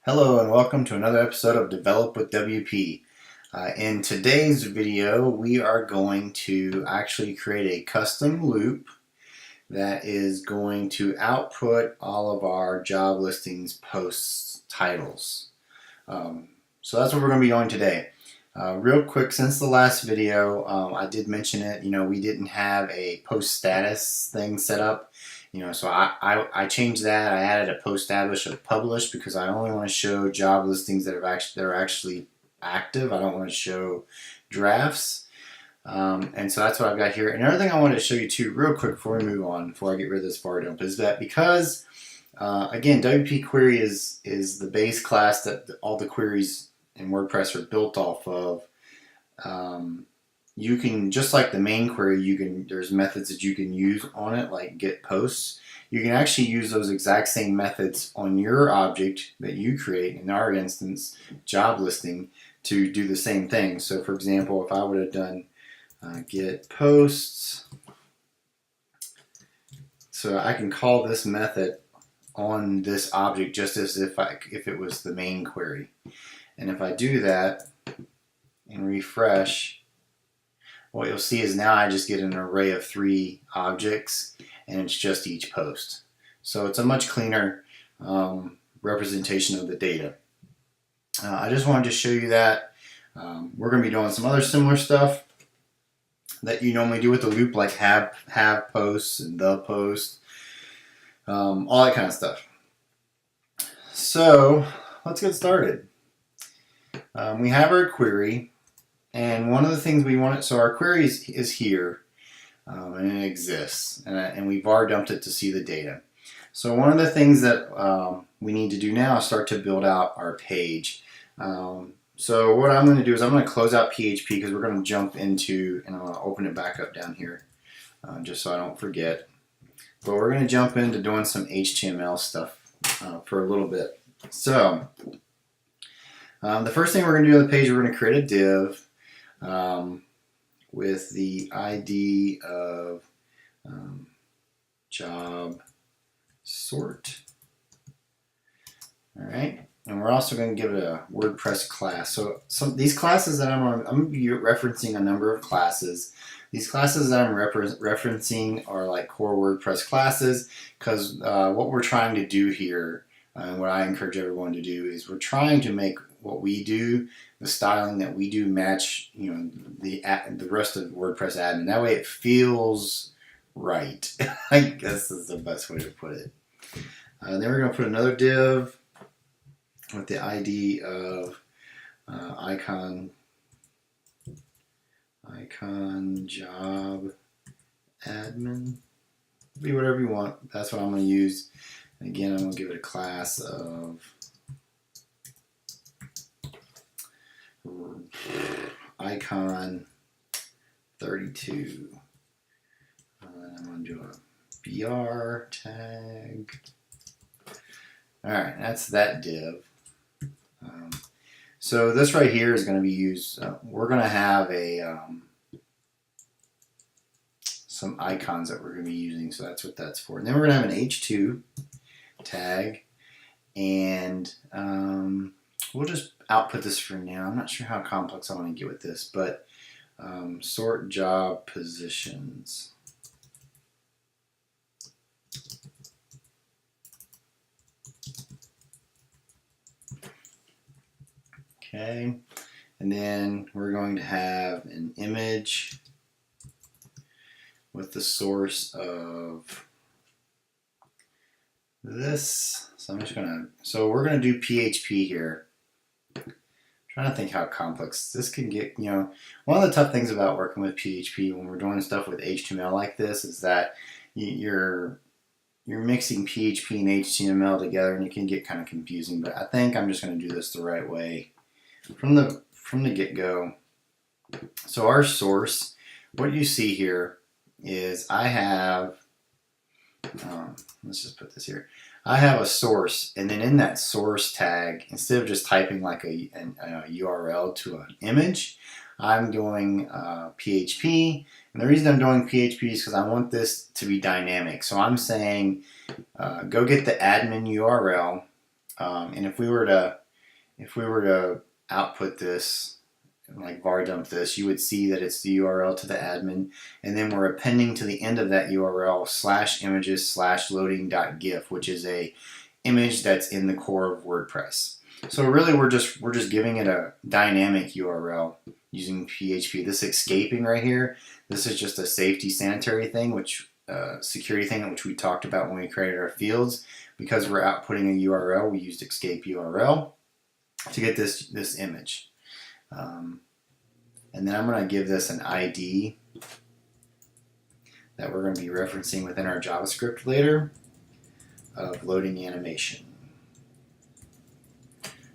Hello and welcome to another episode of Develop with WP. In today's video, we are going to actually create a custom loop that is going to output all of our job listings posts titles. So that's what we're going to be doing today. Real quick, since the last video, I did mention it, we didn't have a post status thing set up. So I changed that. I added a post status of published because I only want to show job listings that are actually active. I don't want to show drafts. And so that's what I've got here. And another thing I wanted to show you too, real quick before we move on, before I get rid of this bar dump, is that because again, WP query is the base class that all the queries in WordPress are built off of. You can, just like the main query, there's methods that you can use on it, like get posts. You can actually use those exact same methods on your object that you create, in our instance, job listing, to do the same thing. So for example, if I would have done get posts, so I can call this method on this object just as if it was the main query. And if I do that and refresh, what you'll see is now I just get an array of 3 objects, and it's just each post. So it's a much cleaner representation of the data. I just wanted to show you that. We're going to be doing some other similar stuff that you normally do with the loop, like have posts and the post, all that kind of stuff. So let's get started. We have our query. And one of the things we want, so our query is here, and it exists, and we've var dumped it to see the data. So one of the things that we need to do now is start to build out our page. So what I'm going to do is I'm going to close out PHP because we're going to jump into, and I'm going to open it back up down here, just so I don't forget. But we're going to jump into doing some HTML stuff for a little bit. So the first thing we're going to do on the page, we're going to create a div. With the ID of job sort. Alright, and we're also going to give it a WordPress class. So these classes that I'm going to be referencing a number of classes. These classes that I'm referencing are like core WordPress classes, because what we're trying to do here, and what I encourage everyone to do, is we're trying to make what we do, the styling that we do, match the rest of WordPress admin. That way it feels right. I guess is the best way to put it. Then we're going to put another div with the ID of icon job admin. Be whatever you want. That's what I'm going to use. And again, I'm going to give it a class of icon 32. I'm going to do a BR tag. Alright, that's that div. So this right here is going to be used, we're going to have some icons that we're going to be using, so that's what that's for. And then we're going to have an H2 tag, and we'll just output this for now. I'm not sure how complex I want to get with this, but sort job positions. Okay, and then we're going to have an image with the source of this. So I'm just gonna, so we're gonna do PHP here. I'm trying to think how complex this can get. One of the tough things about working with PHP when we're doing stuff with HTML like this is that you're mixing PHP and HTML together, and it can get kind of confusing. But I think I'm just going to do this the right way from the get-go. So our source, what you see here is I have, let's just put this here. I have a source, and then in that source tag, instead of just typing like a URL to an image, I'm doing PHP. And the reason I'm doing PHP is because I want this to be dynamic. So I'm saying go get the admin URL And if we were to output this, like var dump this, you would see that it's the URL to the admin, and then we're appending to the end of that URL /images/loading.gif, which is a image that's in the core of WordPress. So really we're just giving it a dynamic URL using PHP. This escaping right here, this is just a safety sanitary thing, which security thing, which we talked about when we created our fields. Because we're outputting a URL, we used escape URL to get this image. And then I'm going to give this an ID that we're going to be referencing within our JavaScript later of loading animation.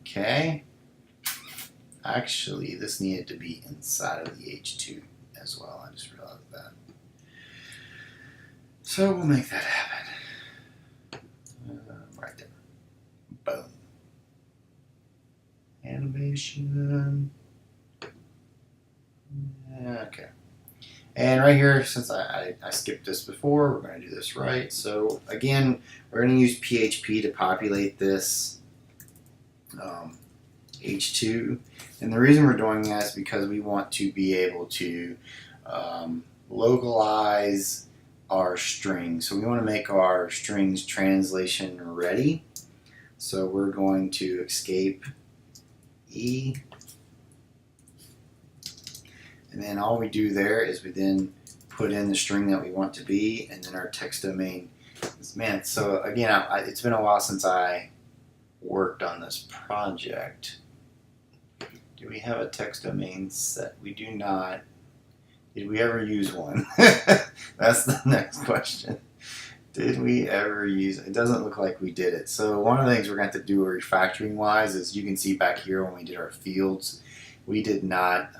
Okay. Actually, this needed to be inside of the H2 as well. I just realized that. So we'll make that happen. Right there. Boom. Animation. Okay. And right here, since I skipped this before, we're going to do this right. So again, we're going to use PHP to populate this H2. And the reason we're doing that is because we want to be able to localize our strings. So we want to make our strings translation ready. So we're going to escape E. And then all we do there is we then put in the string that we want to be, and then our text domain. Man, so again, it's been a while since I worked on this project. Do we have a text domain set? We do not. Did we ever use one? That's the next question. Did we ever use it? It doesn't look like we did it. So one of the things we're going to have to do refactoring wise is, you can see back here when we did our fields, we did not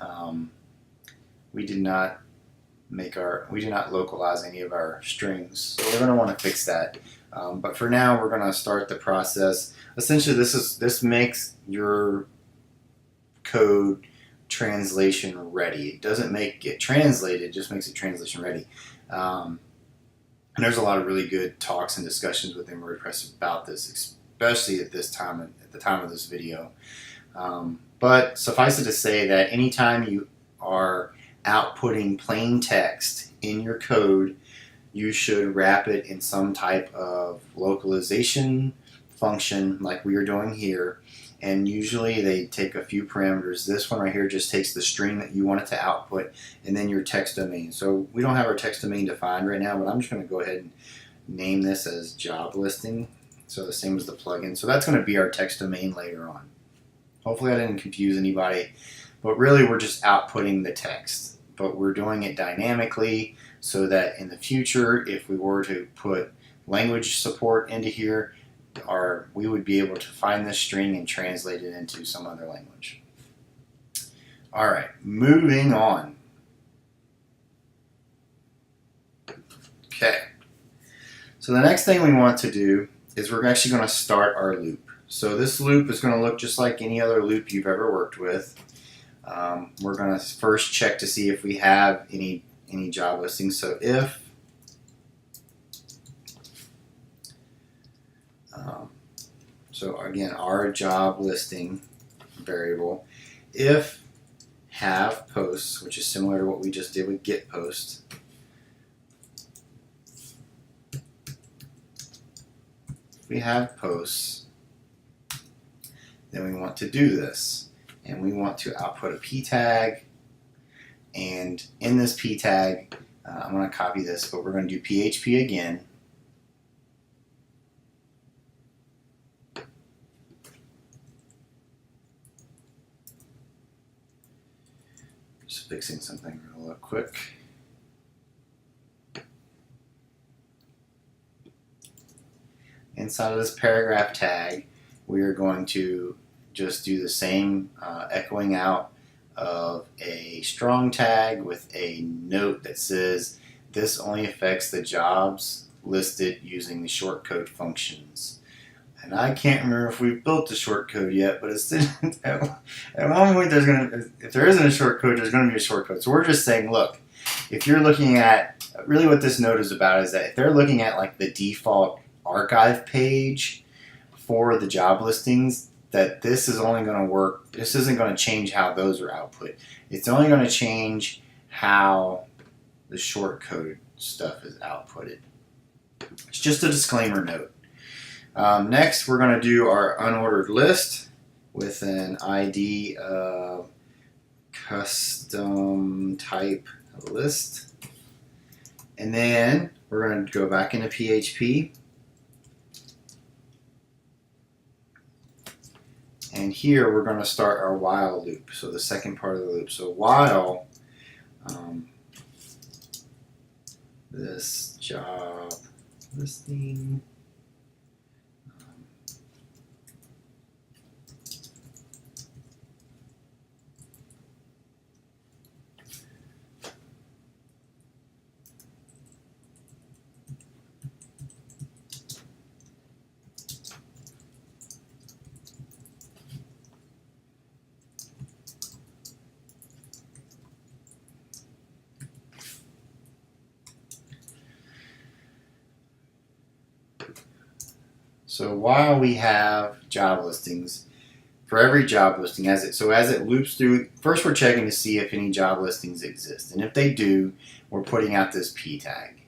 localize any of our strings. So we're going to want to fix that. But for now, we're going to start the process. Essentially, this makes your code translation ready. It doesn't make it translated, it just makes it translation ready. And there's a lot of really good talks and discussions within WordPress about this, especially at the time of this video. But suffice it to say that anytime you are outputting plain text in your code, you should wrap it in some type of localization function like we are doing here. And usually they take a few parameters. This one right here just takes the string that you want it to output, and then your text domain. So we don't have our text domain defined right now, but I'm just going to go ahead and name this as job listing. So the same as the plugin. So that's going to be our text domain later on. Hopefully I didn't confuse anybody, but really we're just outputting the text. But we're doing it dynamically so that in the future, if we were to put language support into here, we would be able to find this string and translate it into some other language. All right, moving on. Okay, so the next thing we want to do is we're actually going to start our loop. So this loop is going to look just like any other loop you've ever worked with. We're going to first check to see if we have any job listings. So if so again, our job listing variable, if have posts, which is similar to what we just did with get post. If we have posts, then we want to do this. And we want to output a p tag. And in this p tag, I'm going to copy this, but we're going to do PHP again. Just fixing something real quick. Inside of this paragraph tag, we are going to just do the same echoing out of a strong tag with a note that says this only affects the jobs listed using the shortcode functions. And I can't remember if we've built the shortcode yet, but it's at one point if there isn't a shortcode, there's going to be a shortcode. So we're just saying, look, if you're looking at, really what this note is about is that if they're looking at like the default archive page for the job listings that this is only going to work. This isn't going to change how those are output. It's only going to change how the short code stuff is outputted. It's just a disclaimer note. Next, we're going to do our unordered list with an ID of custom type list. And then we're going to go back into PHP. And here we're going to start our while loop. So the second part of the loop. So while this job listing So while we have job listings, for every job listing, as it loops through, first we're checking to see if any job listings exist. And if they do, we're putting out this P tag.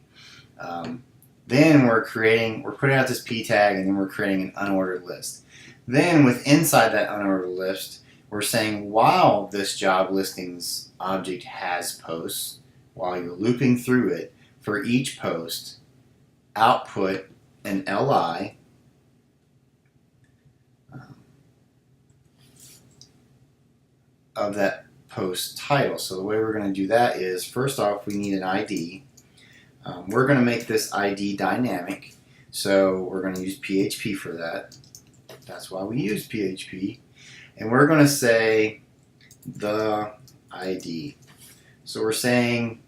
Then we're putting out this P tag, and then we're creating an unordered list. Then inside that unordered list, we're saying while this job listings object has posts, while you're looping through it, for each post, output an LI of that post title. So the way we're going to do that is, first off, we need an ID. We're going to make this ID dynamic. So we're going to use PHP for that. That's why we use PHP. And we're going to say the ID. So we're saying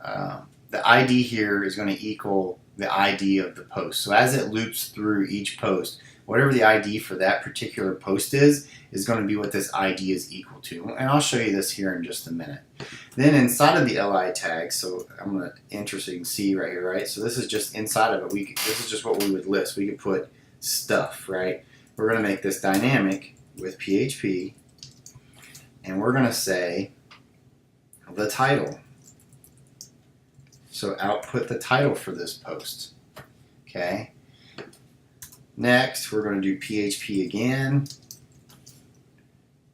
the ID here is going to equal the ID of the post. So as it loops through each post, whatever the ID for that particular post is going to be what this ID is equal to. And I'll show you this here in just a minute. Then inside of the LI tag, so I'm going to enter so you can see right here, right? So this is just inside of it. This is just what we would list. We could put stuff, right? We're going to make this dynamic with PHP, and we're going to say the title. So output the title for this post. Okay. Next, we're going to do PHP again.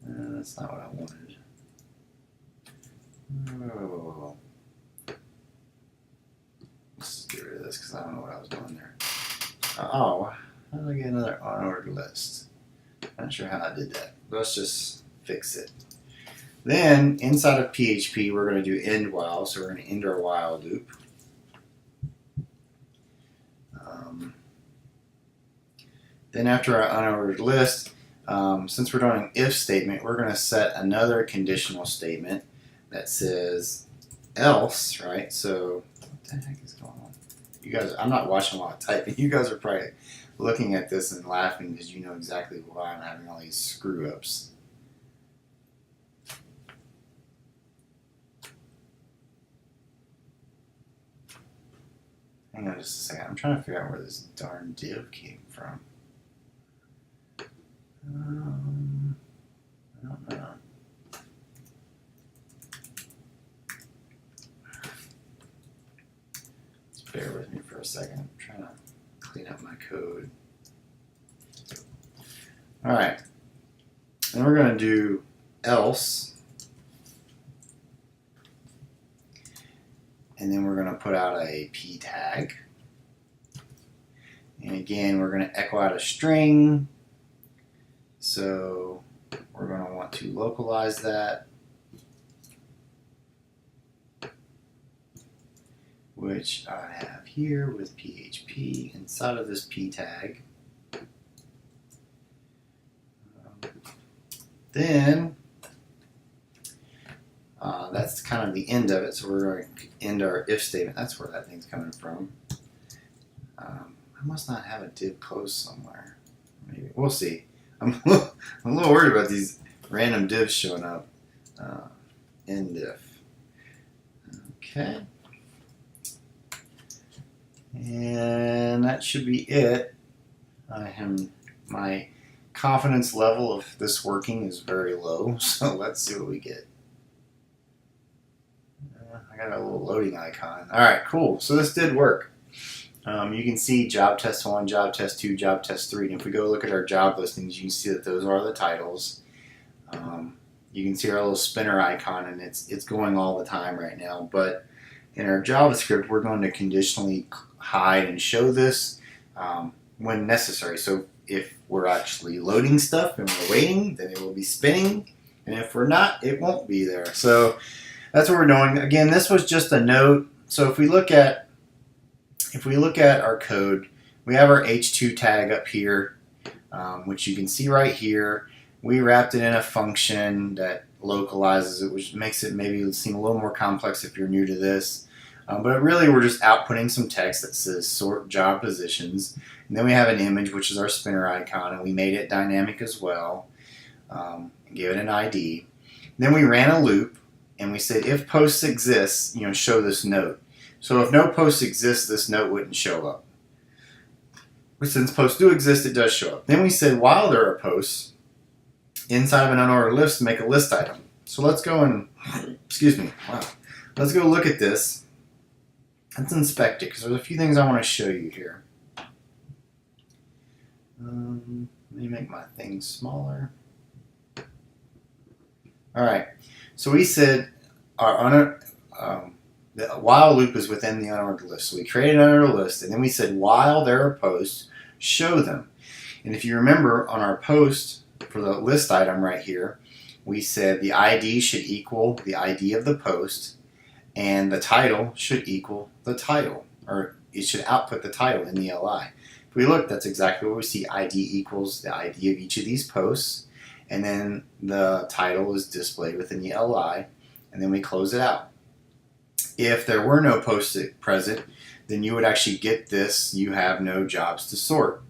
That's not what I wanted. Oh. Let's get rid of this because I don't know what I was doing there. Oh, how do I get another unordered list? Not sure how I did that. Let's just fix it. Then, inside of PHP, we're going to do end while. So we're going to end our while loop. Then after our unordered list, since we're doing an if statement, we're going to set another conditional statement that says else, right? So what the heck is going on? You guys, I'm not watching while I type. You guys are probably looking at this and laughing because you know exactly why I'm having all these screw ups. Hang on just a second. I'm trying to figure out where this darn div came from. I don't know. Just bear with me for a second. I'm trying to clean up my code. Alright. And we're going to do else. And then we're going to put out a P tag. And again, we're going to echo out a string. So we're going to want to localize that, which I have here with PHP inside of this P tag. Then that's kind of the end of it. So we're going to end our if statement. That's where that thing's coming from. I must not have a div closed somewhere. Maybe we'll see. I'm a little worried about these random divs showing up. End if. Okay. And that should be it. I am my confidence level of this working is very low, so let's see what we get. I got a little loading icon. Alright, cool. So this did work. You can see job test 1, job test 2, job test 3. And if we go look at our job listings, you can see that those are the titles. You can see our little spinner icon, and it's going all the time right now. But in our JavaScript, we're going to conditionally hide and show this when necessary. So if we're actually loading stuff and we're waiting, then it will be spinning. And if we're not, it won't be there. So that's what we're doing. Again, this was just a note. So if we look at our code, we have our h2 tag up here, which you can see right here. We wrapped it in a function that localizes it, which makes it maybe seem a little more complex if you're new to this. But really, we're just outputting some text that says sort job positions. And then we have an image, which is our spinner icon, and we made it dynamic as well. Give it an ID. Then we ran a loop, and we said if posts exists, show this note. So if no posts exist, this note wouldn't show up. But since posts do exist, it does show up. Then we said while there are posts, inside of an unordered list, make a list item. So let's go and, let's go look at this. Let's inspect it, because there's a few things I want to show you here. Let me make my thing smaller. Alright, so we said our the while loop is within the unordered list. So we created an unordered list, and then we said while there are posts, show them. And if you remember on our post for the list item right here, we said the ID should equal the ID of the post, and the title should equal the title, or it should output the title in the LI. If we look, that's exactly what we see. ID equals the ID of each of these posts, and then the title is displayed within the LI, and then we close it out. If there were no posts present, then you would actually get this, you have no jobs to sort.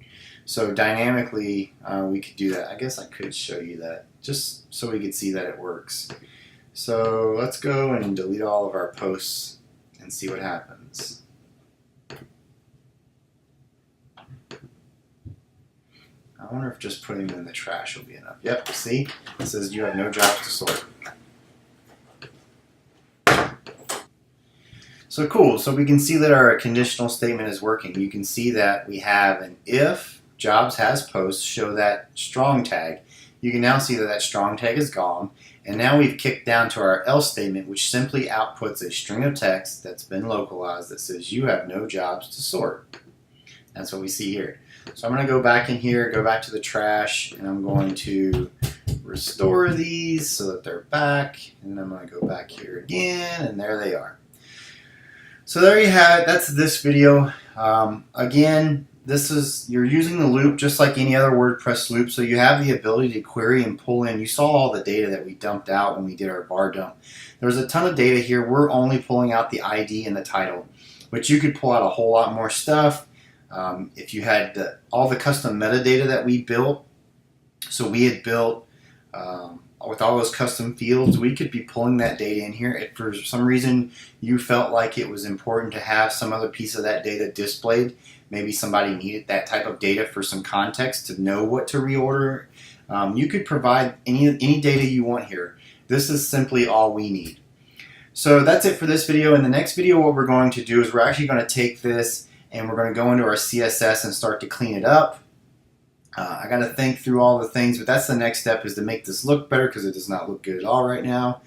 So dynamically, we could do that. I guess I could show you that, just so we could see that it works. So let's go and delete all of our posts and see what happens. I wonder if just putting them in the trash will be enough. Yep, see? It says you have no jobs to sort. So cool, so we can see that our conditional statement is working. You can see that we have an if jobs has posts, show that strong tag. You can now see that that strong tag is gone, and now we've kicked down to our else statement, which simply outputs a string of text that's been localized that says you have no jobs to sort. That's what we see here. So I'm going to go back in here, go back to the trash, and I'm going to restore these so that they're back, and I'm going to go back here again, and there they are. So there you have it. That's this video. Again, you're using the loop just like any other WordPress loop, so you have the ability to query and pull in. You saw all the data that we dumped out when we did our bar dump. There's a ton of data here. We're only pulling out the ID and the title, but you could pull out a whole lot more stuff. If you had all the custom metadata that we built, so we had built with all those custom fields, we could be pulling that data in here. If for some reason you felt like it was important to have some other piece of that data displayed, maybe somebody needed that type of data for some context to know what to reorder, you could provide any data you want here. This is simply all we need. So that's it for this video. In the next video, what we're going to do is we're actually going to take this and we're going to go into our CSS and start to clean it up. I got to think through all the things, but that's the next step, is to make this look better, because it does not look good at all right now.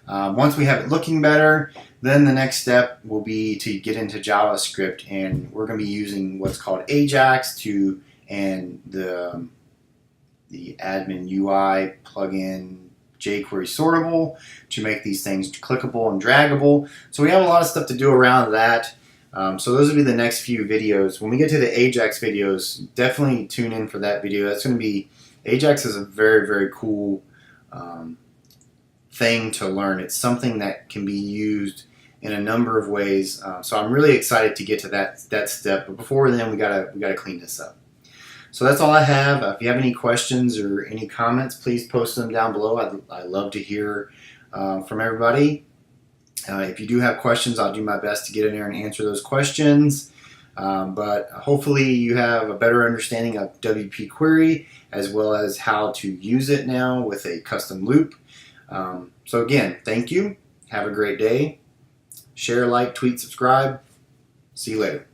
Once we have it looking better, then the next step will be to get into JavaScript, and we're going to be using what's called Ajax and the admin UI plugin jQuery sortable to make these things clickable and draggable. So we have a lot of stuff to do around that. So those will be the next few videos. When we get to the Ajax videos, definitely tune in for that video. That's going to be, Ajax is a very, very cool thing to learn. It's something that can be used in a number of ways. So I'm really excited to get to that step. But before then, we gotta clean this up. So that's all I have. If you have any questions or any comments, please post them down below. I'd love to hear from everybody. If you do have questions, I'll do my best to get in there and answer those questions. But hopefully you have a better understanding of WP query as well as how to use it now with a custom loop. So again, thank you. Have a great day. Share, like, tweet, subscribe. See you later.